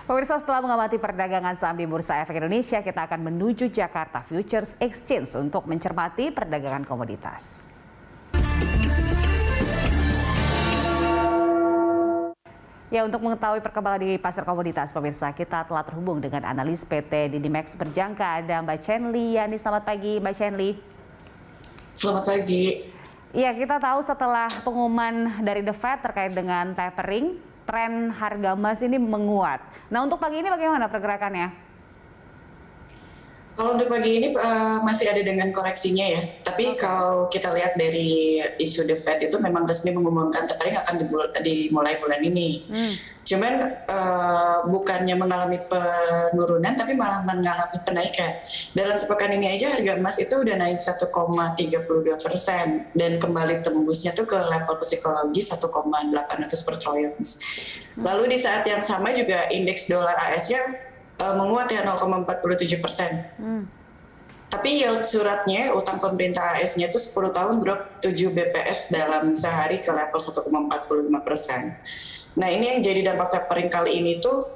Pemirsa, setelah mengamati perdagangan saham di Bursa Efek Indonesia, kita akan menuju Jakarta Futures Exchange untuk mencermati perdagangan komoditas. Ya, untuk mengetahui perkembangan di pasar komoditas, pemirsa, kita telah terhubung dengan analis PT Didimex Berjangka, ada Mbak Chenly Yani. Selamat pagi, Mbak Chenly. Selamat pagi. Iya, kita tahu setelah pengumuman dari The Fed terkait dengan tapering, tren harga emas ini menguat. Nah, untuk pagi ini bagaimana pergerakannya? Kalau untuk pagi ini masih ada dengan koreksinya ya. Tapi kalau kita lihat dari isu The Fed itu memang resmi mengumumkan tapering akan dimulai bulan ini. Cuman bukannya mengalami penurunan, tapi malah mengalami penaikan. Dalam sepekan ini aja harga emas itu udah naik 1,32% dan kembali tembusnya tuh ke level psikologi 1,800 per troy ounce. Lalu di saat yang sama juga indeks dolar AS-nya menguat ya 0,47%. Tapi yield suratnya, utang pemerintah AS-nya itu 10 tahun drop 7 BPS dalam sehari ke level 1,45%. Nah, ini yang jadi dampak tapering kali ini tuh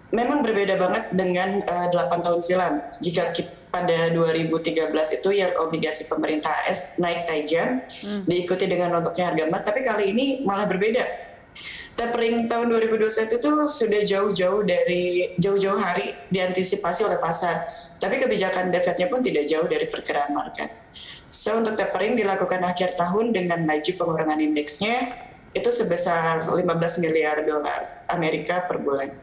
memang berbeda banget dengan 8 tahun silam. Jika pada 2013 itu yield obligasi pemerintah AS naik tajam, diikuti dengan rontoknya harga emas, tapi kali ini malah berbeda. Tapering tahun 2021 itu sudah jauh-jauh hari diantisipasi oleh pasar. Tapi kebijakan The Fed-nya pun tidak jauh dari perkiraan market. So, untuk tapering dilakukan akhir tahun dengan laju pengurangan indeksnya itu sebesar 15 miliar dolar Amerika per bulan.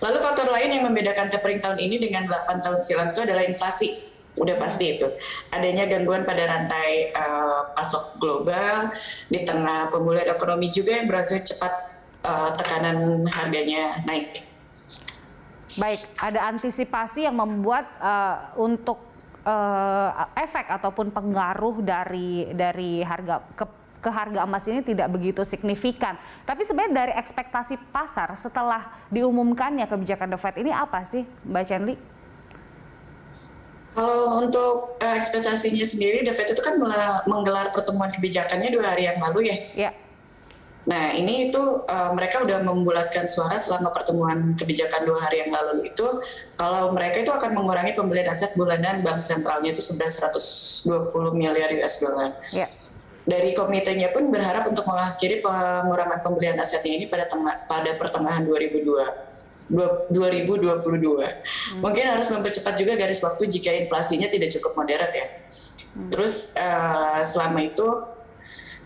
Lalu faktor lain yang membedakan tapering tahun ini dengan 8 tahun silam itu adalah inflasi. Udah pasti itu. Adanya gangguan pada rantai pasok global, di tengah pemulihan ekonomi juga yang berhasil cepat tekanan harganya naik. Baik, ada antisipasi yang membuat untuk efek ataupun pengaruh dari harga ke harga emas ini tidak begitu signifikan. Tapi sebenarnya dari ekspektasi pasar setelah diumumkannya kebijakan The Fed ini apa sih, Mbak Chenly? Kalau untuk ekspektasinya sendiri, The Fed itu kan menggelar pertemuan kebijakannya 2 hari yang lalu ya. Ya. Nah, ini itu mereka udah membulatkan suara selama pertemuan kebijakan 2 hari yang lalu itu, kalau mereka itu akan mengurangi pembelian aset bulanan bank sentralnya itu sebesar 120 miliar US dollar. Ya. Dari komitenya pun berharap untuk mengakhiri pengurangan pembelian asetnya ini pada pertengahan 2022. Mungkin harus mempercepat juga garis waktu jika inflasinya tidak cukup moderat ya. Terus selama itu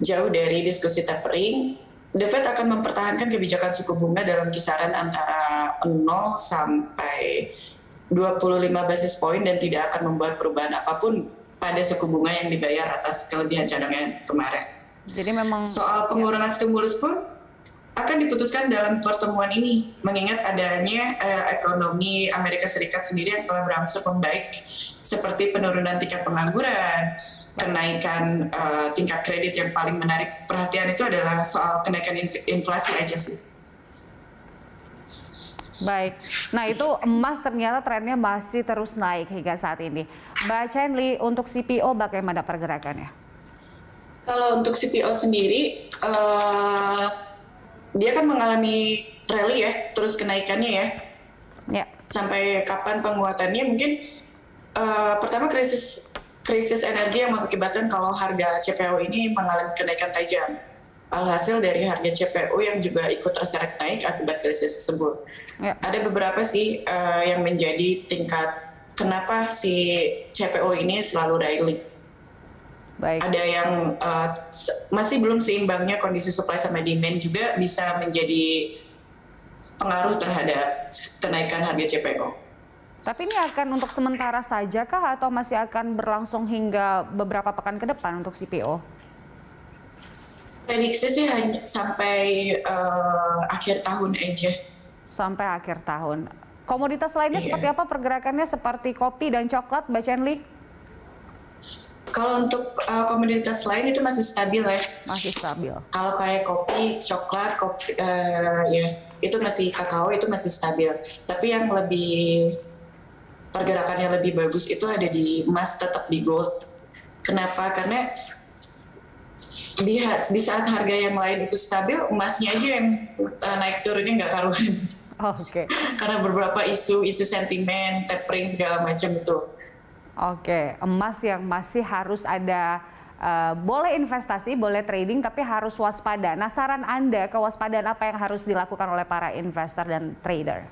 jauh dari diskusi tapering, The Fed akan mempertahankan kebijakan suku bunga dalam kisaran antara 0 sampai 25 basis point dan tidak akan membuat perubahan apapun pada suku bunga yang dibayar atas kelebihan cadangan kemarin. Jadi memang soal pengurangan stimulus pun akan diputuskan dalam pertemuan ini, mengingat adanya ekonomi Amerika Serikat sendiri yang telah berangsur membaik, seperti penurunan tingkat pengangguran, kenaikan tingkat kredit. Yang paling menarik perhatian itu adalah soal kenaikan inflasi aja sih. Baik, nah itu emas ternyata trennya masih terus naik hingga saat ini. Mbak Chenly, untuk CPO bagaimana pergerakannya? Kalau untuk CPO sendiri, dia kan mengalami rally ya, terus kenaikannya ya. Ya. Sampai kapan penguatannya? Mungkin pertama krisis energi yang mengakibatkan kalau harga CPO ini mengalami kenaikan tajam. Alhasil dari harga CPO yang juga ikut terseret naik akibat krisis tersebut. Ya. Ada beberapa sih yang menjadi tingkat kenapa si CPO ini selalu rally. Baik. Ada yang masih belum seimbangnya kondisi supply sama demand juga bisa menjadi pengaruh terhadap kenaikan harga CPO. Tapi ini akan untuk sementara saja kah atau masih akan berlangsung hingga beberapa pekan ke depan untuk CPO? Prediksi sih hanya sampai akhir tahun aja. Sampai akhir tahun. Komoditas lainnya seperti apa pergerakannya, seperti kopi dan coklat, Mbak Chenly? Kalau untuk komoditas lain itu masih stabil ya. Masih stabil. Kalau kayak kopi, coklat, ya itu masih kakao itu masih stabil. Tapi yang lebih pergerakannya lebih bagus itu ada di emas, tetap di gold. Kenapa? Karena di saat harga yang lain itu stabil, emasnya aja yang naik turunnya nggak karuan. Oke. Karena beberapa isu sentimen, tapering segala macam itu. Oke, emas yang masih harus ada, boleh investasi, boleh trading, tapi harus waspada. Nah, saran Anda, kewaspadaan apa yang harus dilakukan oleh para investor dan trader?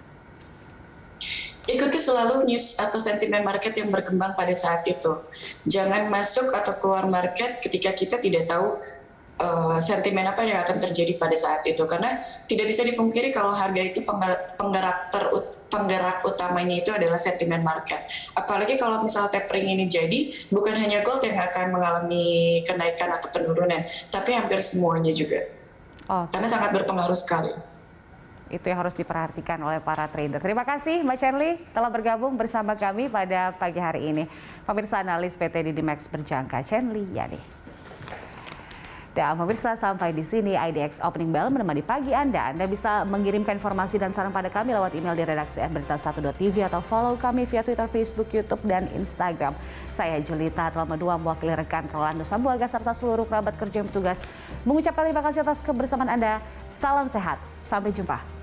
Ikuti selalu news atau sentimen market yang berkembang pada saat itu. Jangan masuk atau keluar market ketika kita tidak tahu sentimen apa yang akan terjadi pada saat itu. Karena tidak bisa dipungkiri kalau harga itu penggerak utamanya itu adalah sentimen market. Apalagi kalau misal tapering ini jadi, bukan hanya gold yang akan mengalami kenaikan atau penurunan, tapi hampir semuanya juga. Karena sangat berpengaruh sekali. Itu yang harus diperhatikan oleh para trader. Terima kasih Mbak Chen-Li telah bergabung bersama kami pada pagi hari ini. Pemirsa analis PT Didimax Berjangka, Chen-Li Yani. Dan pemirsa, sampai di sini IDX Opening Bell menemani pagi Anda. Anda bisa mengirimkan informasi dan saran pada kami lewat email di redaksi@berita1.tv atau follow kami via Twitter, Facebook, YouTube, dan Instagram. Saya Julita telah mewakili rekan Rolando Sambuaga serta seluruh kerabat kerja yang bertugas mengucapkan terima kasih atas kebersamaan Anda. Salam sehat, sampai jumpa.